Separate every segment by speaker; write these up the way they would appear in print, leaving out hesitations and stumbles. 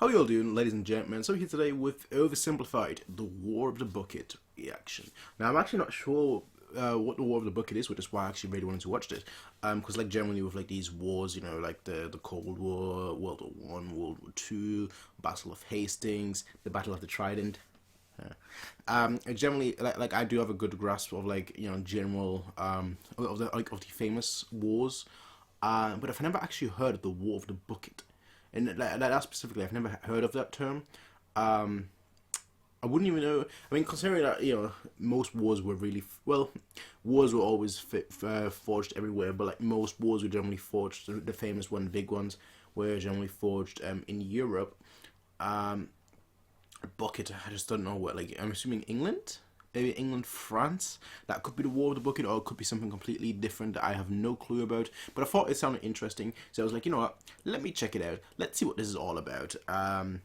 Speaker 1: How you all doing, ladies and gentlemen? So here today with OverSimplified, the War of the Bucket reaction. Now I'm actually not sure what the War of the Bucket is, which is why I actually really wanted to watch this. Because like generally with like these wars, you know, like the Cold War, World War One, World War Two, Battle of Hastings, the Battle of the Trident. Generally, like I do have a good grasp of like general of the famous wars, but I've never actually heard of the War of the Bucket. And that specifically, I've never heard of that term. I wouldn't even know. I mean, considering that most wars were really wars were always forged everywhere, but like most wars were generally forged. The famous one, big ones, were generally forged in Europe. Bucket, I just don't know what. Like, I'm assuming England. Maybe England, France. That could be the War of the Bucket, or it could be something completely different that I have no clue about. But I thought it sounded interesting, so I was like, you know what? Let me check it out. Let's see what this is all about. And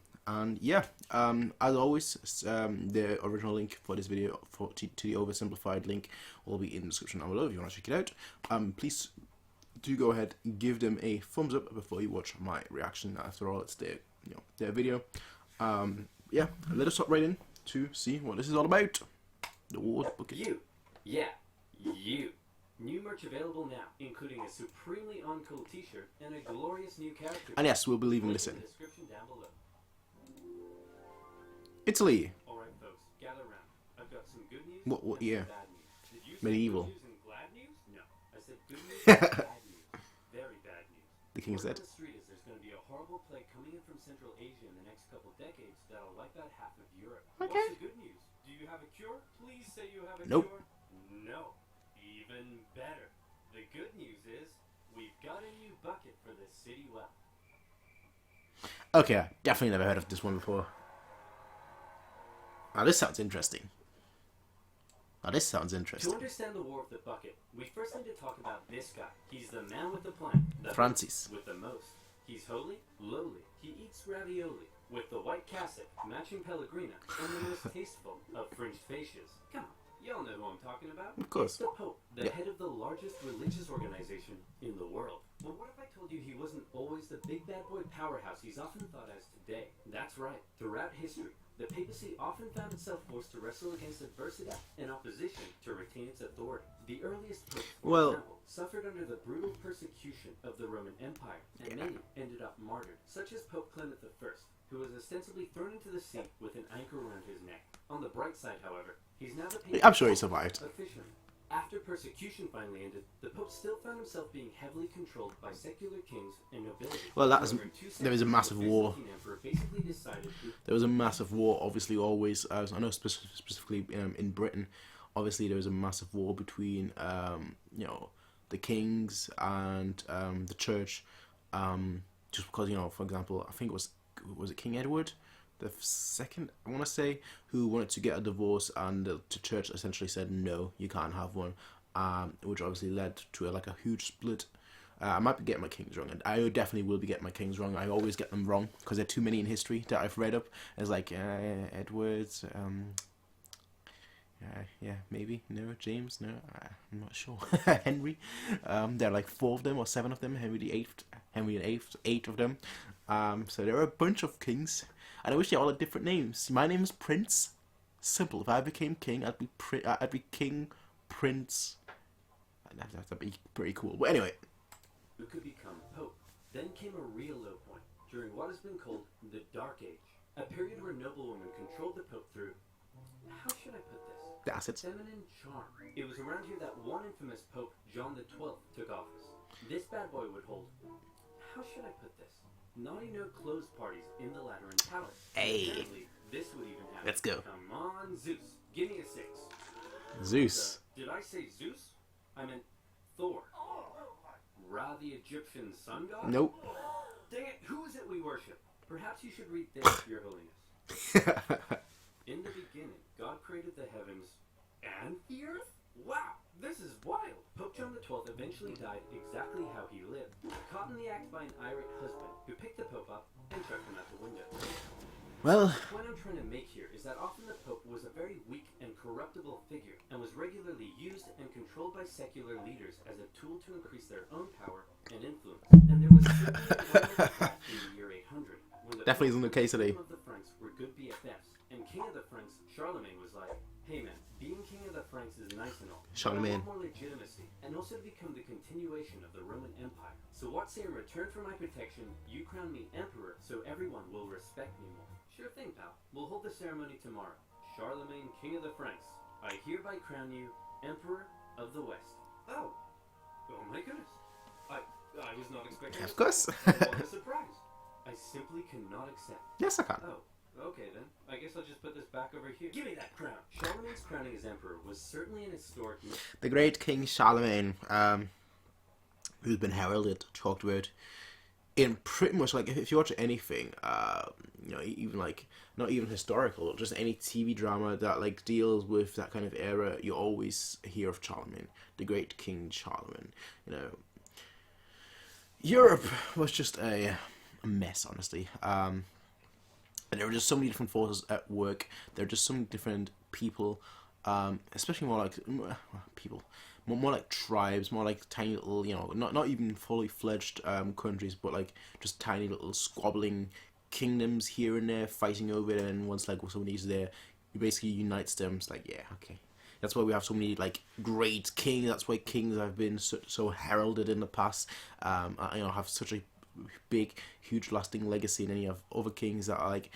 Speaker 1: yeah, as always, the original link for this video to the oversimplified link will be in the description down below if you want to check it out. Please do go ahead and give them a thumbs up before you watch my reaction. After all, it's their video. Yeah, let us hop right in to see what this is all about. The War of the Bucket.
Speaker 2: You. New merch available now, including a supremely uncool t-shirt and a glorious new character.
Speaker 1: And yes, we'll be leaving this in.
Speaker 2: The description down below.
Speaker 1: Italy.
Speaker 2: Alright folks, gather round. I've got some good news
Speaker 1: What year?
Speaker 2: and some bad news. Did you say
Speaker 1: Medieval.
Speaker 2: good news and glad news? No. I said good news and bad news. Very bad news.
Speaker 1: The king is dead.
Speaker 2: Word on the street is there's going to be a horrible plague coming in from Central Asia in the next couple decades that'll wipe out half of Europe.
Speaker 1: Okay.
Speaker 2: What's the good news? Do you have a cure? Please say you have a
Speaker 1: Nope.
Speaker 2: cure. No. Even better. The good news is we've got a new bucket for the city well.
Speaker 1: Okay, definitely never heard of this one before. Now this sounds interesting.
Speaker 2: To understand the War of the Bucket, we first need to talk about this guy. He's the man with the plan. The
Speaker 1: Francis.
Speaker 2: with the most. He's holy, lowly. He eats ravioli with the white cassock, matching pellegrina, and the most tasteful of fringed fascias. Come on, y'all know who I'm talking about.
Speaker 1: Of course.
Speaker 2: It's the Pope, the head of the largest religious organization in the world. Well, what if I told you he wasn't always the big bad boy powerhouse he's often thought as today? That's right. Throughout history, the papacy often found itself forced to wrestle against adversity and opposition to retain its authority. The earliest popes, for example, suffered under the brutal persecution of the Roman Empire, and many ended up martyred, such as Pope Clement I, who was ostensibly thrown into the sea with an anchor around his neck. On the bright side, however, he's now the papa's
Speaker 1: I'm sure he survived.
Speaker 2: officially. After persecution finally ended, the Pope still found himself being heavily controlled by secular kings and nobility.
Speaker 1: Well, there was a
Speaker 2: However,
Speaker 1: massive
Speaker 2: the
Speaker 1: war.
Speaker 2: Byzantine emperor basically decided
Speaker 1: There was a massive war, obviously, always. I know specifically in Britain, obviously there was a massive war between, the kings and the church. Just because, for example, I think was it King Edward the second, I want to say, who wanted to get a divorce, and the church essentially said no, you can't have one, which obviously led to a huge split. I might be getting my kings wrong, and I definitely will be getting my kings wrong. I always get them wrong because there are too many in history that I've read up. It's like Edwards, yeah, maybe no, James, no, I'm not sure. Henry, there are like 4 of them or 7 of them. Henry the Eighth, 8 of them. So there are a bunch of kings, and I wish they all had different names. My name is Prince. Simple. If I became king, I'd be King Prince. That'd be pretty cool. But anyway,
Speaker 2: who could become Pope. Then came a real low point during what has been called the Dark Age, a period where noblewomen controlled the Pope through, how should I put this?
Speaker 1: that's it.
Speaker 2: Feminine charm. It was around here that one infamous Pope, John XII, took office. This bad boy would hold, how should I put this? Naughty no clothes parties in the Lateran Palace.
Speaker 1: Hey.
Speaker 2: Apparently, this would even happen.
Speaker 1: Let's go.
Speaker 2: Come on, Zeus. Give me a 6.
Speaker 1: Zeus.
Speaker 2: Did I say Zeus? I meant Thor. Ra, the Egyptian sun god?
Speaker 1: Nope.
Speaker 2: Dang it, who is it we worship? Perhaps you should read this, Your Holiness. In the beginning, God created the heavens and the earth? Wow, this is wild. Pope John XII eventually died exactly how he lived, caught in the act by an irate husband who picked the Pope up and chucked him out the window.
Speaker 1: Well,
Speaker 2: The point I'm trying to make here is that often the Pope was a very weak and corruptible figure and was regularly used and controlled by secular leaders as a tool to increase their own power and influence. And there was certainly a moment in the year 800 when the
Speaker 1: Definitely isn't the case today.
Speaker 2: Kingdom of the Franks were good BFFs, and King of the Franks, Charlemagne, was like, hey man, being King of the Franks is nice and all,
Speaker 1: Charlemagne.
Speaker 2: but I want more legitimacy, and also to become the continuation of the Roman Empire. So what say in return for my protection, you crown me Emperor so everyone will respect me more? Sure thing, pal. We'll hold the ceremony tomorrow. Charlemagne, King of the Franks, I hereby crown you Emperor of the West. Oh my goodness. I was not expecting
Speaker 1: Of
Speaker 2: this.
Speaker 1: course.
Speaker 2: What a surprise. I simply cannot accept.
Speaker 1: Yes, I can.
Speaker 2: Oh, okay then. I guess I'll just put this back over here. Give me that crown. Charlemagne's crowning as emperor was certainly an historic moment.
Speaker 1: The great King Charlemagne, who's been heralded, talked about in pretty much like if you watch anything, you know, even like not even historical, just any TV drama that like deals with that kind of era, you always hear of Charlemagne, the great King Charlemagne. You know, Europe was just a mess, honestly. And there were just so many different forces at work. There were just so many different people, especially more like people, more like tribes, more like tiny little, you know, not even fully fledged countries, but like just tiny little squabbling kingdoms here and there, fighting over it. And once like somebody's there, you basically unites them. It's like, yeah, okay. That's why we have so many like great kings. That's why kings have been so heralded in the past. You know, have such a big, huge, lasting legacy, and then you have other kings that are like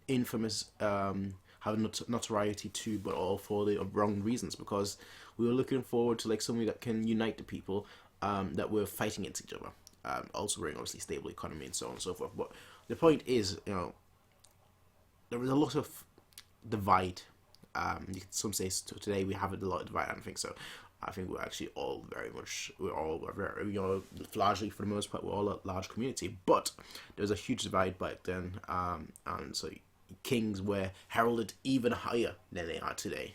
Speaker 1: infamous, having notoriety too, but all for the wrong reasons. Because we were looking forward to like somebody that can unite the people that were fighting against each other. Also bring obviously stable economy and so on and so forth. But the point is, you know, there is a lot of divide. Some say today we have a lot of divide. I don't think so. I think we're actually all very, you know, largely for the most part, we're all a large community. But there was a huge divide back then, and so kings were heralded even higher than they are today.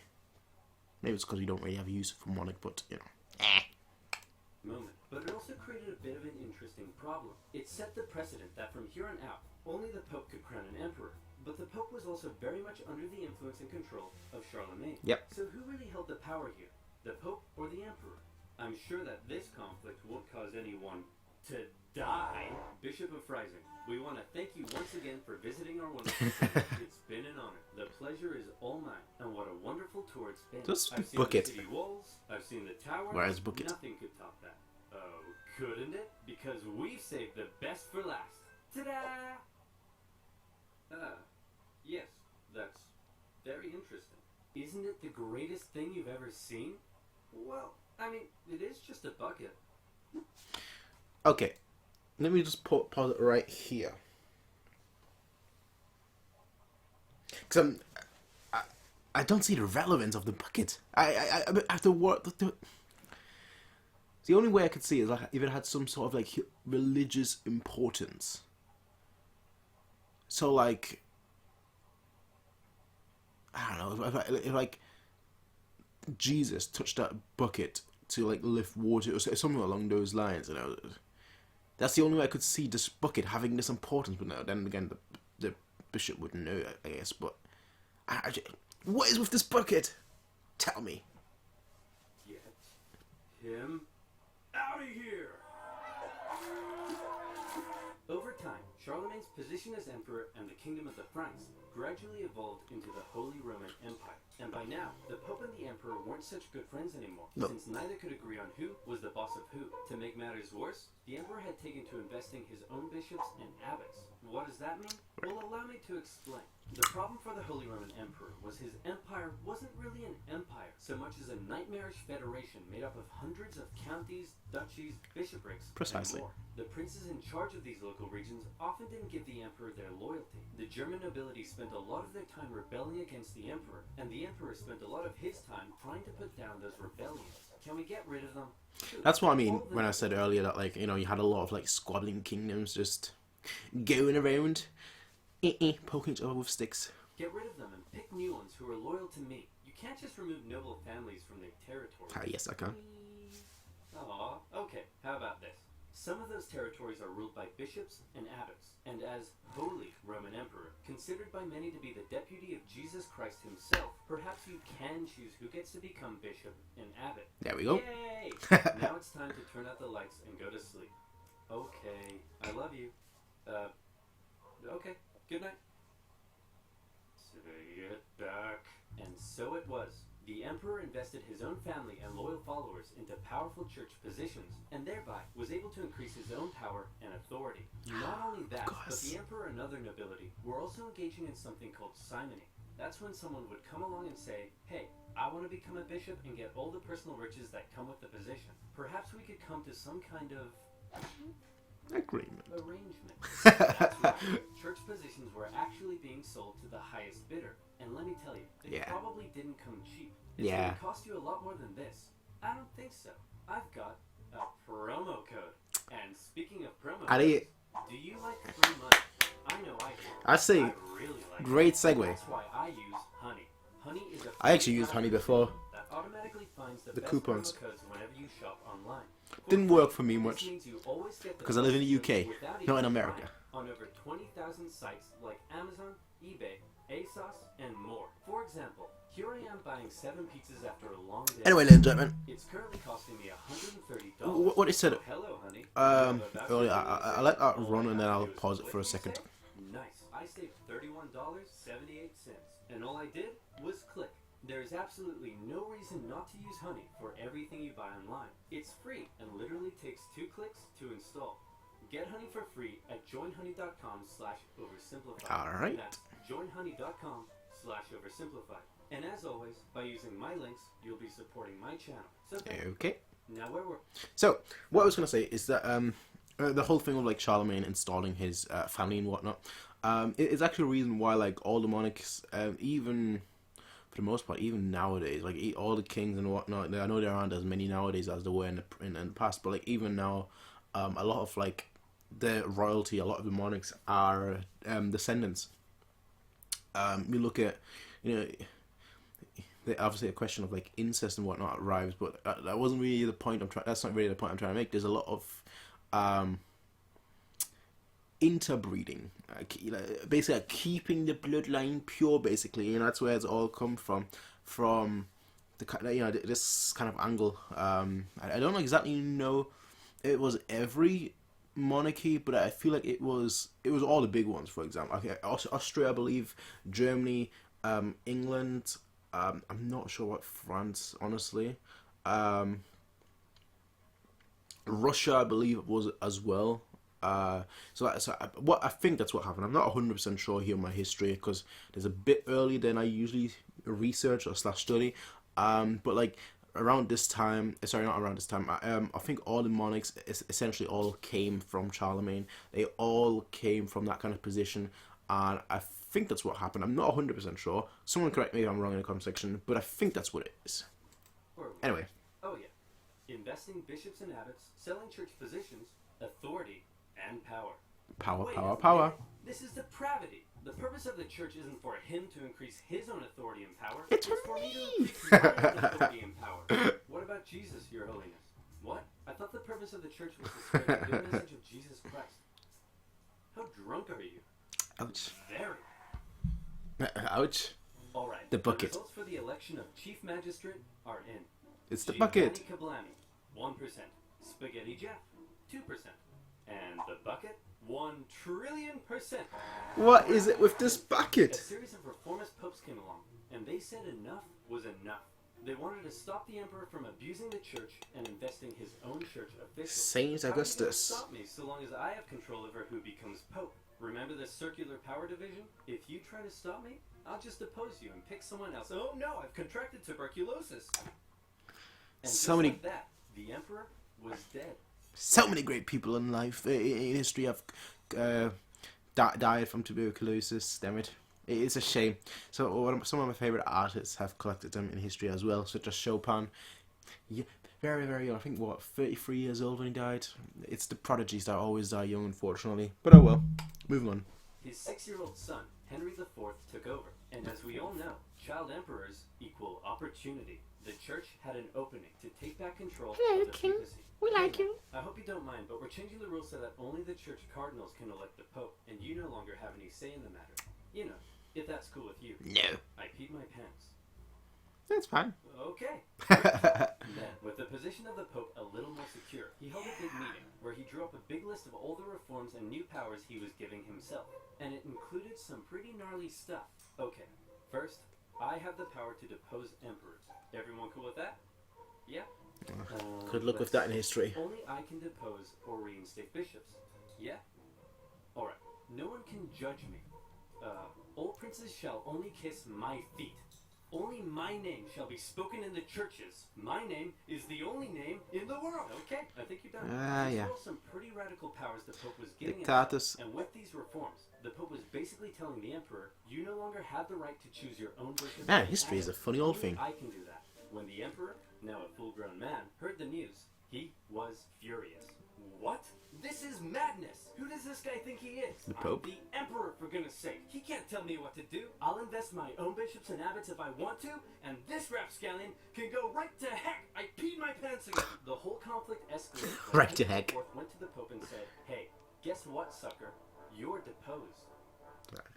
Speaker 1: Maybe it's because we don't really have a use for monarch, but you know.
Speaker 2: Moment. But it also created a bit of an interesting problem. It set the precedent that from here on out, only the Pope could crown an emperor. But the Pope was also very much under the influence and control of Charlemagne.
Speaker 1: Yep.
Speaker 2: So who really held the power here? The Pope or the Emperor? I'm sure that this conflict won't cause anyone to die. Bishop of Freising, we want to thank you once again for visiting our wonderful city. It's been an honor. The pleasure is all mine. And what a wonderful tour it's been.
Speaker 1: Just
Speaker 2: I've seen
Speaker 1: book
Speaker 2: the
Speaker 1: it.
Speaker 2: city walls. I've seen the towers.
Speaker 1: Where's book it?
Speaker 2: Nothing could top that. Oh, couldn't it? Because we've saved the best for last. Ta-da! Yes, that's very interesting. Isn't it the greatest thing you've ever seen? Well, I mean, it is just a bucket.
Speaker 1: Okay, let me just pause it right here. Because I don't see the relevance of the bucket. I after what the only way I could see is like if it had some sort of like religious importance. So like, I don't know, if like Jesus touched that bucket to like lift water or something along those lines, you know, that's the only way I could see this bucket having this importance. But no, then again, the bishop wouldn't know, I guess. But what is with this bucket? Tell me.
Speaker 2: Get him out of here! Over time, Charlemagne's position as emperor and the kingdom of the Franks gradually evolved into the Holy Roman Empire. And by now, the Pope and the Emperor weren't such good friends anymore, since neither could agree on who was the boss of who. To make matters worse, the Emperor had taken to investing his own bishops and abbots. What does that mean? Well, allow me to explain. The problem for the Holy Roman Emperor was his empire wasn't really an empire, so much as a nightmarish federation made up of hundreds of counties, duchies, bishoprics,
Speaker 1: Precisely.
Speaker 2: and more. The princes in charge of these local regions often didn't give the emperor their loyalty. The German nobility spent a lot of their time rebelling against the emperor, and the emperor spent a lot of his time trying to put down those rebellions. Can we get rid of them? Sure.
Speaker 1: That's what I mean when I said earlier that, like, you know, you had a lot of like squabbling kingdoms just going around, poking each other with sticks.
Speaker 2: Get rid of them and pick new ones who are loyal to me. You can't just remove noble families from their territory.
Speaker 1: Ah, yes, I can.
Speaker 2: Aw, okay, how about this? Some of those territories are ruled by bishops and abbots, and as Holy Roman Emperor, considered by many to be the deputy of Jesus Christ himself, perhaps you can choose who gets to become bishop and abbot.
Speaker 1: There we go.
Speaker 2: Yay! Now it's time to turn out the lights and go to sleep. Okay, I love you. Okay, Good night. Say it back. And so it was. The emperor invested his own family and loyal followers into powerful church positions, and thereby was able to increase his own power and authority. Not only that, but the emperor and other nobility were also engaging in something called simony. That's when someone would come along and say, hey, I want to become a bishop and get all the personal riches that come with the position. Perhaps we could come to some kind of arrangement. That's right. Church positions were actually being sold to the highest bidder. And let me tell you, they probably didn't come cheap. It's going to cost you a lot more than this. I don't think so. I've got a promo code. And speaking of promo codes, do you like free money? I know I do.
Speaker 1: I say,
Speaker 2: I really like
Speaker 1: great segue.
Speaker 2: That's why I use Honey. Honey is a
Speaker 1: I actually used Honey before.
Speaker 2: that automatically finds the best
Speaker 1: coupons.
Speaker 2: promo codes whenever you shop online.
Speaker 1: Didn't work for me much
Speaker 2: This means you always get the
Speaker 1: because I live in the
Speaker 2: best
Speaker 1: UK,
Speaker 2: deals without
Speaker 1: not in
Speaker 2: even
Speaker 1: America.
Speaker 2: trying on over 20,000 sites like Amazon, eBay, ASOS, and more. For example, here I am buying 7 pizzas after a long day.
Speaker 1: Anyway, ladies and gentlemen,
Speaker 2: It's currently costing me $130.
Speaker 1: what he said.
Speaker 2: Hello, honey.
Speaker 1: Earlier, I'll let that run and then I'll pause it for a second.
Speaker 2: Nice. I saved $31.78, and all I did was click. There is absolutely no reason not to use Honey for everything you buy online. It's free and literally takes 2 clicks to install. Get Honey for free at joinhoney.com/oversimplified.
Speaker 1: All right.
Speaker 2: That's joinhoney.com/oversimplified. And as always, by using my links, you'll be supporting my channel. So
Speaker 1: Okay.
Speaker 2: now where were
Speaker 1: So, what I was going to say is that the whole thing of like Charlemagne installing his family and whatnot, it's actually a reason why like all the monarchs, even for the most part, even nowadays, like all the kings and whatnot, I know there aren't as many nowadays as there were in the past, but like even now, a lot of like the royalty, a lot of the monarchs are descendants. You look at, obviously a question of like incest and whatnot arrives, but that wasn't really the point that's not really the point I'm trying to make. There's a lot of interbreeding, basically keeping the bloodline pure, basically, and that's where it's all come from the this kind of angle. I don't exactly know it was every monarchy, but I feel like it was all the big ones. For example, okay, Austria, I believe, Germany, England. I'm not sure what France, honestly. Russia, I believe, was as well. What I think that's what happened. I'm not 100% sure here on my history because there's a bit earlier than I usually research or /study. But like around this time, sorry, not around this time. I think all the monarchs essentially all came from Charlemagne. They all came from that kind of position, and I think that's what happened. I'm not 100% sure. Someone correct me if I'm wrong in the comment section, but I think that's what it is. Anyway.
Speaker 2: Oh yeah. Investing bishops and abbots, selling church positions, authority, and power.
Speaker 1: Power.
Speaker 2: This is depravity. The purpose of the church isn't for him to increase his own authority and power.
Speaker 1: It's
Speaker 2: for me to increase my own authority and power. What about Jesus, your holiness? What? I thought the purpose of the church was to spread the good message of Jesus Christ. How drunk are you?
Speaker 1: Ouch.
Speaker 2: Very.
Speaker 1: Ouch.
Speaker 2: All right.
Speaker 1: The bucket.
Speaker 2: The results for the election of chief magistrate are in.
Speaker 1: It's the bucket.
Speaker 2: Kablami, 1%. Spaghetti Jeff, 2%. And the bucket, 1,000,000,000,000%.
Speaker 1: What is it with this
Speaker 2: A
Speaker 1: bucket?
Speaker 2: series of reformist popes came along, and they said enough was enough. They wanted to stop the emperor from abusing the church and investing his own church officials.
Speaker 1: Saint
Speaker 2: How
Speaker 1: Augustus.
Speaker 2: can you stop me so long as I have control over who becomes pope? Remember the circular power division? If you try to stop me, I'll just depose you and pick someone else. Oh no, I've contracted tuberculosis. And
Speaker 1: So
Speaker 2: just
Speaker 1: many-
Speaker 2: like that, the emperor was dead.
Speaker 1: So many great people in life, in history, have died from tuberculosis. Damn it. It's a shame. So some of my favourite artists have collected them in history as well, such as Chopin. Yeah, very, very young. I think, 33 years old when he died? It's the prodigies that always die young, unfortunately. But oh well. Moving on.
Speaker 2: His 6-year-old son, Henry IV, took over. And as we all know, child emperors equal opportunity. The church had an opening to take back control of the papacy.
Speaker 1: We like you.
Speaker 2: I hope you don't mind, but we're changing the rules so that only the church cardinals can elect the pope, and you no longer have any say in the matter. You know, if that's cool with you.
Speaker 1: No.
Speaker 2: I peed my pants.
Speaker 1: That's fine.
Speaker 2: Okay. Then, with the position of the Pope a little more secure, he held a big meeting where he drew up a big list of all the reforms and new powers he was giving himself. And it included some pretty gnarly stuff. Okay, first, I have the power to depose emperors. Everyone cool with that? Yeah?
Speaker 1: Good luck with that in history.
Speaker 2: Only I can depose or reinstate bishops. Yeah? Alright, no one can judge me. All princes shall only kiss my feet. Only my name shall be spoken in the churches. My name is the only name in the world. Okay, I think you're done.
Speaker 1: Yeah.
Speaker 2: These were some pretty radical powers the Pope was giving
Speaker 1: Dictatus.
Speaker 2: himself. And with these reforms, the Pope was basically telling the Emperor, you no longer have the right to choose your own bishop.
Speaker 1: Man, history is a funny old thing.
Speaker 2: I can do that. When the Emperor, now a full-grown man, heard the news, he was furious. What? This is madness! Who does this guy think he is?
Speaker 1: The Pope?
Speaker 2: I'm the Emperor, for goodness sake. He can't tell me what to do. I'll invest my own bishops and abbots if I want to, and this rapscallion can go right to heck! I peed my pants again! The whole conflict escalated.
Speaker 1: Right to heck.
Speaker 2: IV went to the Pope and said, hey, guess what, sucker? You're deposed.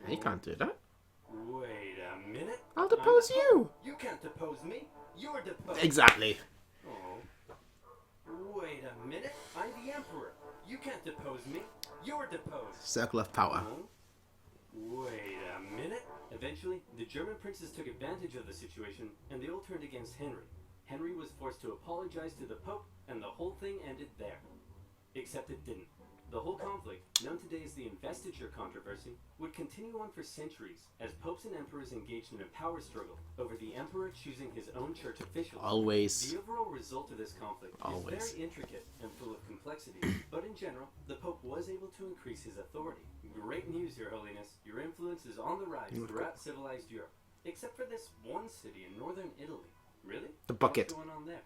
Speaker 1: He can't do that.
Speaker 2: Wait a minute.
Speaker 1: I'll depose you.
Speaker 2: You can't depose me. You're deposed.
Speaker 1: Exactly.
Speaker 2: Oh. Wait a minute. I'm the Emperor. You can't depose me. You're deposed.
Speaker 1: Circle of power.
Speaker 2: Oh. Wait a minute. Eventually, the German princes took advantage of the situation, and they all turned against Henry. Henry was forced to apologize to the Pope, and the whole thing ended there. Except it didn't. The whole conflict, known today as the investiture controversy, would continue on for centuries as popes and emperors engaged in a power struggle over the emperor choosing his own church officials.
Speaker 1: Always.
Speaker 2: The overall result of this conflict is very intricate and full of complexity, but in general, the Pope was able to increase his authority. Great news, Your Holiness. Your influence is on the rise throughout civilized Europe, except for this one city in northern Italy. Really?
Speaker 1: The bucket.
Speaker 2: What's going on there?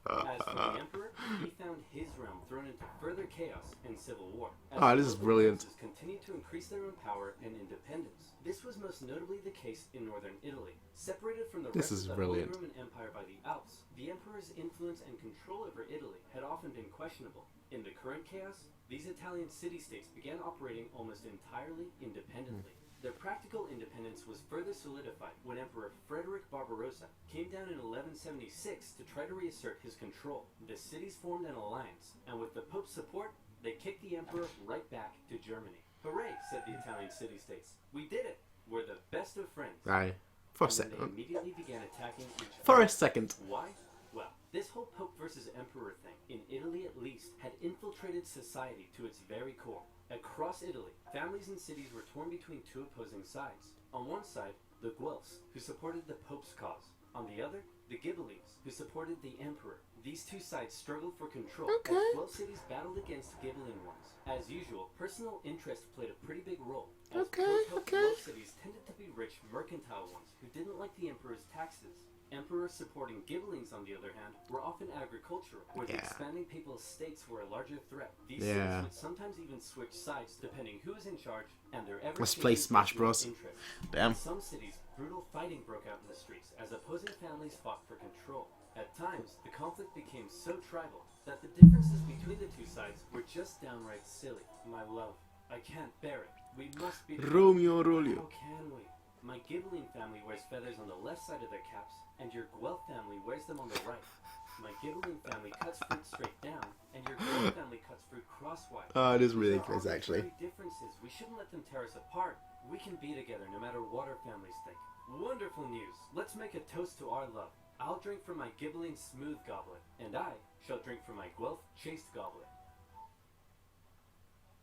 Speaker 2: As for the Emperor, he found his realm thrown into further chaos and civil war.
Speaker 1: Oh, this is brilliant.
Speaker 2: Continued to increase their own power and independence. This was most notably the case in northern Italy. Separated from the rest of the Holy Roman Empire by the Alps, the Emperor's influence and control over Italy had often been questionable. In the current chaos, these Italian city-states began operating almost entirely independently. Their practical independence was further solidified when Emperor Frederick Barbarossa came down in 1176 to try to reassert his control. The cities formed an alliance, and with the Pope's support, they kicked the Emperor right back to Germany. Hooray, said the Italian city-states. We did it! We're the best of friends.
Speaker 1: Right. For a
Speaker 2: They
Speaker 1: second.
Speaker 2: immediately began attacking each other.
Speaker 1: For a second.
Speaker 2: Why? Well, this whole Pope versus Emperor thing, in Italy at least, had infiltrated society to its very core. Across Italy, families and cities were torn between two opposing sides. On one side, the Guelphs, who supported the Pope's cause. On the other, the Ghibellines, who supported the Emperor. These two sides struggled for control as Guelph cities battled against Ghibelline ones. As usual, personal interest played a pretty big role. As Guelph cities tended to be rich mercantile ones who didn't like the Emperor's taxes. Emperors supporting Ghibellines, on the other hand, were often agricultural, where the expanding papal states were a larger threat. These cities would sometimes even switch sides depending who is in charge and their ever
Speaker 1: Let's play Smash Bros.
Speaker 2: Interest.
Speaker 1: Damn.
Speaker 2: In some cities, brutal fighting broke out in the streets as opposing families fought for control. At times, the conflict became so tribal that the differences between the two sides were just downright silly. My love, I can't bear it. We must be
Speaker 1: Romeo Rolio.
Speaker 2: How can we? My Ghibelline family wears feathers on the left side of their caps, and your Guelph family wears them on the right. My Ghibelline family cuts fruit straight down, and your Guelph family cuts fruit crosswise.
Speaker 1: Oh, it is ridiculous, actually.
Speaker 2: Differences. We shouldn't let them tear us apart. We can be together no matter what our families think. Wonderful news. Let's make a toast to our love. I'll drink from my Ghibelline smooth goblet, and I shall drink from my Guelph chaste goblet.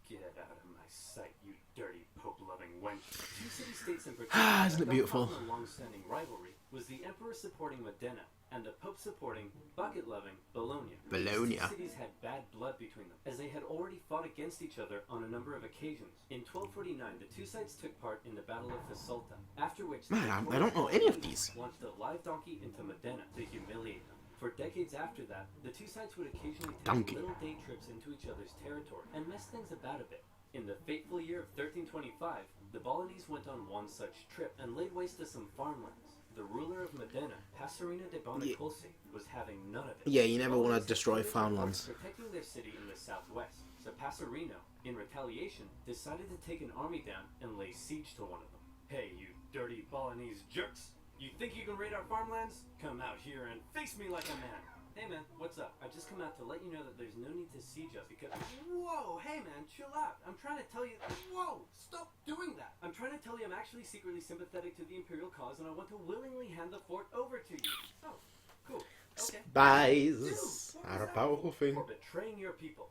Speaker 2: Get out of my sight, you dirty Pope-loving wench. Two city-states in particular
Speaker 1: Isn't it beautiful?
Speaker 2: a long-standing rivalry was the Emperor supporting Modena and the Pope supporting bucket-loving Bologna.
Speaker 1: Bologna.
Speaker 2: These cities had bad blood between them, as they had already fought against each other on a number of occasions. In 1249, the two sides took part in the Battle of Fasolta, after which
Speaker 1: Man, I don't know any of these.
Speaker 2: launched a live donkey into Modena to humiliate them. For decades after that, the two sides would occasionally take little day trips into each other's territory and mess things about a bit. In the fateful year of 1325, the Bolognese went on one such trip and laid waste to some farmlands. The ruler of Modena, Passerino de Bonacolsi, was having none of it.
Speaker 1: Yeah, you never want to destroy farmlands.
Speaker 2: Protecting their city in the southwest, so Passerino, in retaliation, decided to take an army down and lay siege to one of them. Hey, you dirty Bolognese jerks. You think you can raid our farmlands? Come out here and face me like a man. Hey man, what's up? I've just come out to let you know that there's no need to siege us because... Whoa, hey man, chill out. I'm trying to tell you... Whoa, stop doing that. I'm trying to tell you I'm actually secretly sympathetic to the Imperial cause and I want to willingly hand the fort over to you. Oh, cool. Okay.
Speaker 1: Spies are a powerful thing.
Speaker 2: For betraying your people.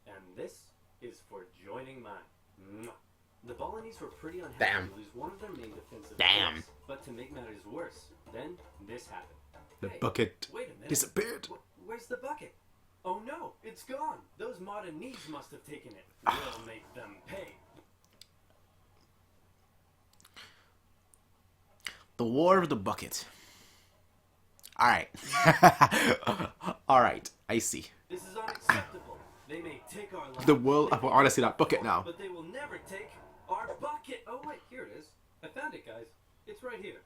Speaker 2: And this is for joining mine. Mwah. The Bolognese were pretty unhappy to lose one of their main defensive points. But to make matters worse, then this happened.
Speaker 1: The bucket
Speaker 2: wait a minute.
Speaker 1: disappeared.
Speaker 2: Where's the bucket? Oh no, it's gone. Those Modenese must have taken it. We'll make them pay.
Speaker 1: The War of the Bucket. Alright. Alright, I see.
Speaker 2: This is unacceptable. They may take our land.
Speaker 1: The world, I want to see that bucket now.
Speaker 2: But they will never take our bucket. Oh wait, here it is. I found it, guys. It's right here.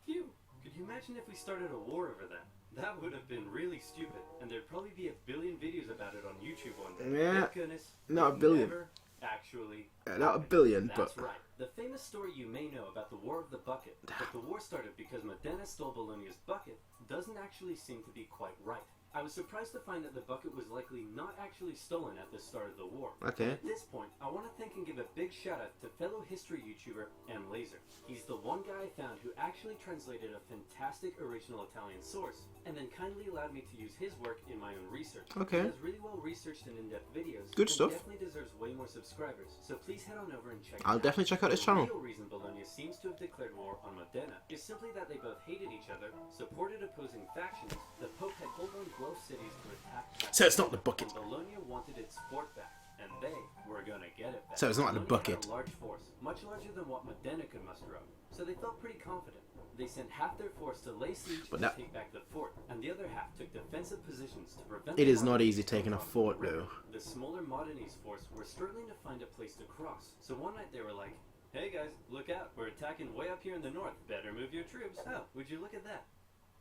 Speaker 2: Phew. Could you imagine if we started a war over that? That would have been really stupid, and there'd probably be a billion videos about it on YouTube one day.
Speaker 1: Yeah,
Speaker 2: Thank goodness,
Speaker 1: not a billion.
Speaker 2: Never actually.
Speaker 1: Not a billion,
Speaker 2: That's
Speaker 1: but...
Speaker 2: right. The famous story you may know about the War of the Bucket, but the war started because Modena stole Bologna's bucket, doesn't actually seem to be quite right. I was surprised to find that the bucket was likely not actually stolen at the start of the war.
Speaker 1: Okay.
Speaker 2: At this point, I want to thank and give a big shout out to fellow history YouTuber M. Laser. He's the one guy I found who actually translated a fantastic original Italian source, and then kindly allowed me to use his work in my own research.
Speaker 1: Okay.
Speaker 2: He has really well researched and in-depth videos.
Speaker 1: Good stuff.
Speaker 2: Definitely deserves way more subscribers, so please head on over and check it
Speaker 1: I'll
Speaker 2: out.
Speaker 1: definitely check out his channel.
Speaker 2: The real reason Bologna seems to have declared war on Modena is simply that they both hated each other, supported opposing factions, the Pope had pulled on Guelph cities to attack.
Speaker 1: So it's not the bucket.
Speaker 2: And Bologna wanted its fort back, and they were gonna get it back.
Speaker 1: So it's not the
Speaker 2: Bologna
Speaker 1: bucket.
Speaker 2: had a large force, much larger than what Modena could muster up, so they felt pretty confident. They sent half their force to lay siege to take back the fort, and the other half took defensive positions to prevent.
Speaker 1: It is not easy taking a fort, though.
Speaker 2: The smaller Modenese force were struggling to find a place to cross, so one night they were like, "Hey guys, look out! We're attacking way up here in the north. Better move your troops." Oh, would you look at that?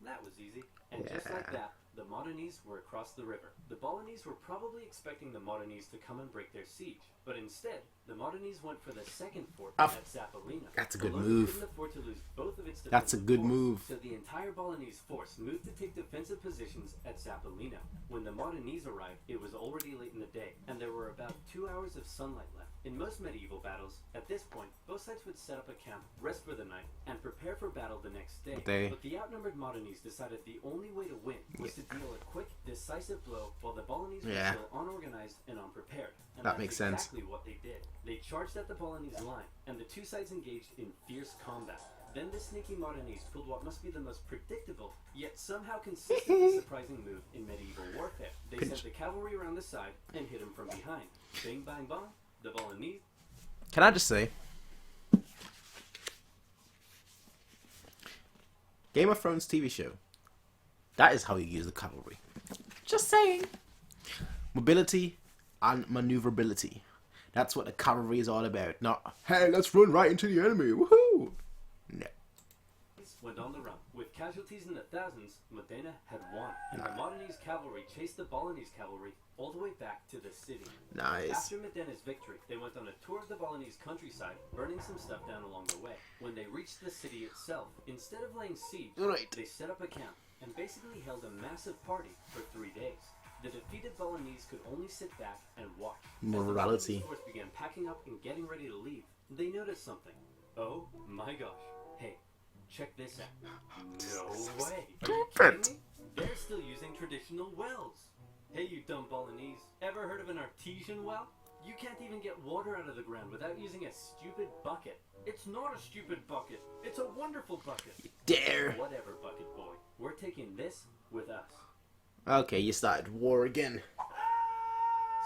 Speaker 2: That was easy. And just like that, the Modenese were across the river. The Bolognese were probably expecting the Modenese to come and break their siege, but instead, the Modenese went for the second fort at Zappolina.
Speaker 1: That's a good
Speaker 2: Bologna
Speaker 1: move.
Speaker 2: couldn't afford to lose both of its
Speaker 1: That's a
Speaker 2: defensive
Speaker 1: good
Speaker 2: force,
Speaker 1: move.
Speaker 2: So the entire Bolognese force moved to take defensive positions at Zappolina. When the Modenese arrived, it was already late in the day, and there were about 2 hours of sunlight left. In most medieval battles, at this point, both sides would set up a camp, rest for the night, and prepare for battle the next day. But the outnumbered Modenese decided the only way to win was to deal a quick, decisive blow while the Bolognese were still unorganized and unprepared. And
Speaker 1: that makes sense.
Speaker 2: Exactly what they did. They charged at the Bolognese line, and the two sides engaged in fierce combat. Then the sneaky Modenese pulled what must be the most predictable, yet somehow consistently surprising move in medieval warfare. They sent the cavalry around the side and hit them from behind. Bing, bang, bang. The Bolognese.
Speaker 1: Can I just say, Game of Thrones TV show, that is how you use the cavalry. Just saying. Mobility and maneuverability. That's what the cavalry is all about. Not, hey, let's run right into the enemy. Woohoo! No.
Speaker 2: Went on the run. With casualties in the thousands, Modena had won, and the Modenese cavalry chased the Bolognese cavalry all the way back to the city.
Speaker 1: Nice.
Speaker 2: After Modena's victory, they went on a tour of the Bolognese countryside, burning some stuff down along the way. When they reached the city itself, instead of laying siege, they set up a camp and basically held a massive party for 3 days. The defeated Bolognese could only sit back and watch.
Speaker 1: Morality.
Speaker 2: As the Bolognese force began packing up and getting ready to leave, they noticed something. Oh my gosh. Hey, check this out. No way. Are you kidding me? They're still using traditional wells. Hey, you dumb Bolognese. Ever heard of an artesian well? You can't even get water out of the ground without using a stupid bucket. It's not a stupid bucket. It's a wonderful bucket.
Speaker 1: You dare.
Speaker 2: Whatever, bucket boy. We're taking this with us.
Speaker 1: Okay, you started war again.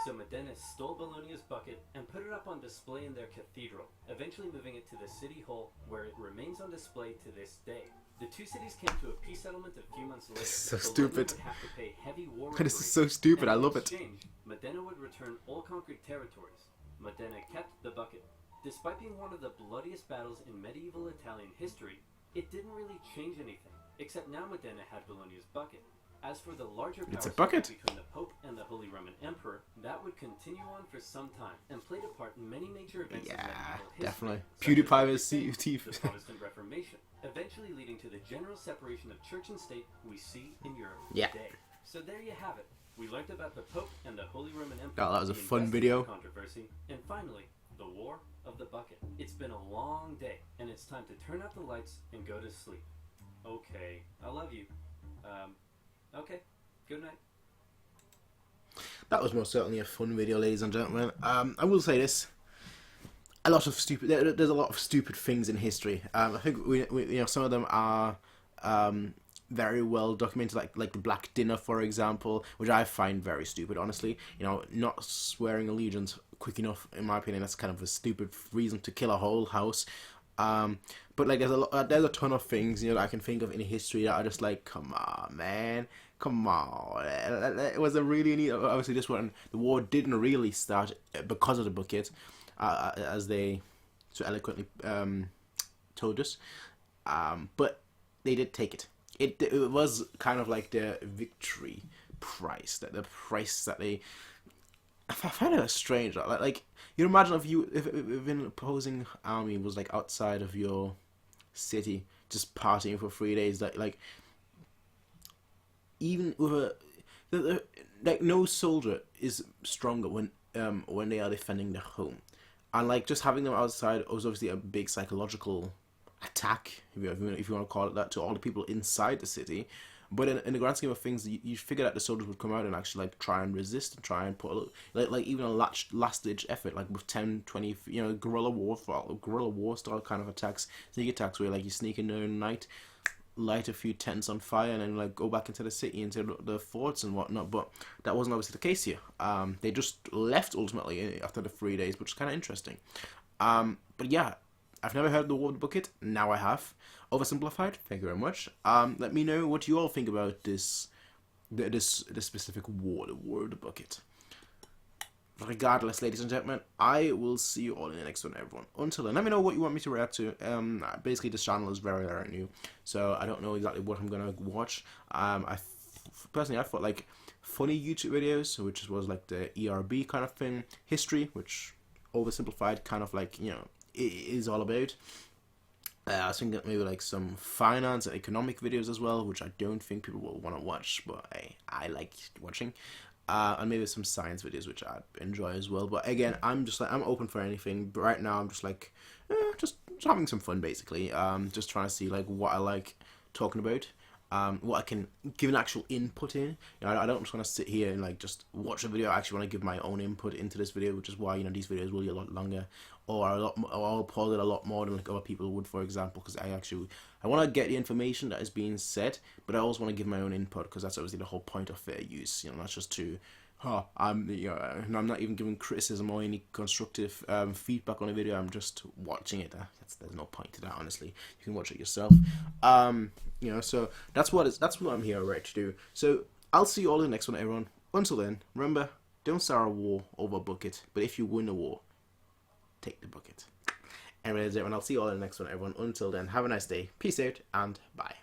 Speaker 2: So Modena stole Bologna's bucket and put it up on display in their cathedral, eventually moving it to the city hall, where it remains on display to this day. The two cities came to a peace settlement a few months later.
Speaker 1: This is so
Speaker 2: Bologna
Speaker 1: stupid.
Speaker 2: would have to pay heavy war
Speaker 1: This is
Speaker 2: reparations,
Speaker 1: so stupid. I
Speaker 2: and in
Speaker 1: love it.
Speaker 2: exchange, Modena would return all conquered territories. Modena kept the bucket. Despite being one of the bloodiest battles in medieval Italian history, it didn't really change anything, except now Modena had Bologna's bucket. As for the larger power
Speaker 1: It's a
Speaker 2: struggle
Speaker 1: bucket.
Speaker 2: between the Pope and the Holy Roman Emperor, that would continue on for some time and played a part in many major events of
Speaker 1: Yeah,
Speaker 2: medieval history.
Speaker 1: definitely.
Speaker 2: such as
Speaker 1: PewDiePie
Speaker 2: the
Speaker 1: has
Speaker 2: Crusades,
Speaker 1: teeth.
Speaker 2: the Protestant Reformation, eventually leading to the general separation of church and state we see in Europe
Speaker 1: Yeah.
Speaker 2: today. So there you have it. We learned about the Pope and the Holy Roman Emperor.
Speaker 1: Oh, that was a
Speaker 2: the
Speaker 1: fun
Speaker 2: investiture
Speaker 1: video.
Speaker 2: Controversy, and finally, the War of the Bucket. It's been a long day, and it's time to turn out the lights and go to sleep. Okay, I love you. Okay, good night.
Speaker 1: That was most certainly a fun video, ladies and gentlemen. I will say this: a lot of stupid. There's a lot of stupid things in history. I think we some of them are very well documented, like the Black Dinner, for example, which I find very stupid. Honestly, not swearing allegiance quick enough, in my opinion, that's kind of a stupid reason to kill a whole house. But like there's a ton of things that I can think of in history that are just like, come on, man, come on. It was a really neat. Obviously, this one, the war didn't really start because of the bucket, as they so eloquently told us. But they did take it. It was kind of like the victory price, the price that they. I find it strange. Like you imagine if an opposing army was like outside of your city, just partying for 3 days, like even with like no soldier is stronger when they are defending their home, and like just having them outside was obviously a big psychological attack, if you want to call it that, to all the people inside the city. But in the grand scheme of things, you figure that the soldiers would come out and actually like try and resist and try and put like even a last ditch effort, like with 10, 20, guerrilla war style kind of attacks, sneak attacks, where like you sneak in there in the night, light a few tents on fire, and then like go back into the city, into the forts and whatnot. But that wasn't obviously the case here. They just left ultimately after the 3 days, which is kind of interesting. But yeah, I've never heard of the War of the Bucket. Now I have. OverSimplified, thank you very much. Let me know what you all think about this specific war, the War of the Bucket. Regardless, ladies and gentlemen, I will see you all in the next one, everyone. Until then, let me know what you want me to react to. Basically, this channel is very, very new, so I don't know exactly what I'm gonna watch. Personally, I thought like funny YouTube videos, which was like the ERB kind of thing, history, which OverSimplified kind of like is all about. I was thinking maybe like some finance and economic videos as well, which I don't think people will want to watch, but I like watching. And maybe some science videos, which I enjoy as well. But again, I'm open for anything. But right now, I'm just like, just having some fun, basically. Just trying to see like what I like talking about. What I can give an actual input in. I don't just want to sit here and like just watch a video. I actually want to give my own input into this video, which is why these videos will be a lot longer, or I'll pause it a lot more than like other people would, for example, because I want to get the information that is being said, but I also want to give my own input, because that's obviously the whole point of fair use. Not just to I'm not even giving criticism or any constructive feedback on a video. I'm just watching it. There's no point to that, honestly. You can watch it yourself. So that's what I'm here right to do. So I'll see you all in the next one, everyone. Until then, remember, don't start a war over a bucket, but if you win a war, take the bucket. Anyways, everyone, I'll see you all in the next one, everyone. Until then, have a nice day. Peace out and bye.